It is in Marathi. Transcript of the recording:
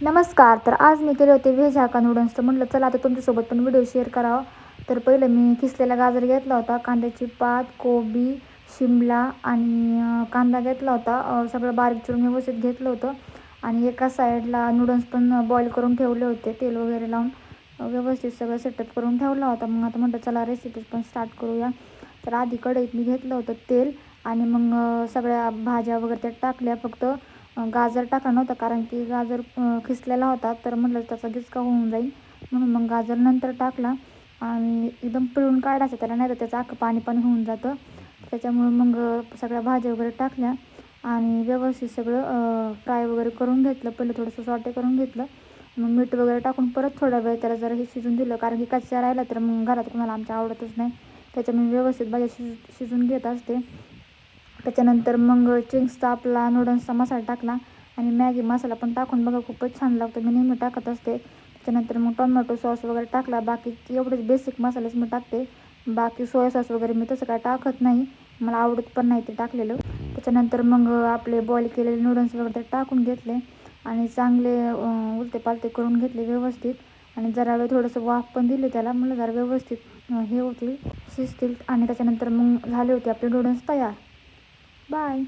नमस्कार. तर आज मी केले होते व्हेज हाक्का नूडल्स. तर म्हटलं चला आता तुमच्यासोबत पण व्हिडिओ शेअर करावा. तर पहिलं मी किसलेला गाजर घेतला होता, कांद्याची पात, कोबी, शिमला आणि कांदा घेतला होता. सगळं बारीक चिरून व्यवस्थित घेतलं होतं आणि एका साईडला नूडल्स पण बॉईल करून ठेवले होते, तेल वगैरे लावून व्यवस्थित सगळं सेटअप करून ठेवला होता. मग आता म्हटलं चला रेसिपी पण स्टार्ट करूया. तर आधी कढईत मी घेतलं होतं तेल आणि मग सगळ्या भाज्या वगैरे त्यात टाकल्या. फक्त गाजर टाकला नव्हता कारण की गाजर खिसलेला होता, तर म्हटलं त्याचा गिचका होऊन जाईल म्हणून मग गाजर नंतर टाकला आणि एकदम पिळून काढायचं त्याला, नाही तर त्याचं अख्खं पाणी पाणी होऊन जातं. त्याच्यामुळे मग सगळ्या भाज्या वगैरे टाकल्या आणि व्यवस्थित सगळं फ्राय वगैरे करून घेतलं. पहिलं थोडंसं सॉटे करून घेतलं, मग मीठ वगैरे टाकून परत थोडा वेळ त्याला जरा हे शिजून दिलं, कारण की कच्च्या राहिला तर मग घरात कोणाला आमच्या आवडतच नाही. त्याच्यामुळे व्यवस्थित भाज्या शिजून घेत असते. त्याच्यानंतर मग चिंग्सचा आपला नूडल्सचा मसाला टाकला आणि मॅगी मसाला पण टाकून बघा, खूपच छान लागतो. मी नेहमी टाकत असते. त्याच्यानंतर मग टोमॅटो सॉस वगैरे टाकला. बाकी एवढेच बेसिक मसालेच मी टाकते. बाकी सोया सॉस वगैरे मी तसं काय टाकत नाही, मला आवडत पण नाही ते टाकलेलं. त्याच्यानंतर मग आपले बॉईल केलेले नूडल्स वगैरे टाकून घेतले आणि चांगले उलटे पालटे करून घेतले व्यवस्थित आणि जरा वेळ थोडंसं वाफ पण दिले त्याला, मला जरा व्यवस्थित हे होतील, शिजतील आणि त्याच्यानंतर मग झाले होते आपले नूडल्स तयार. बाय.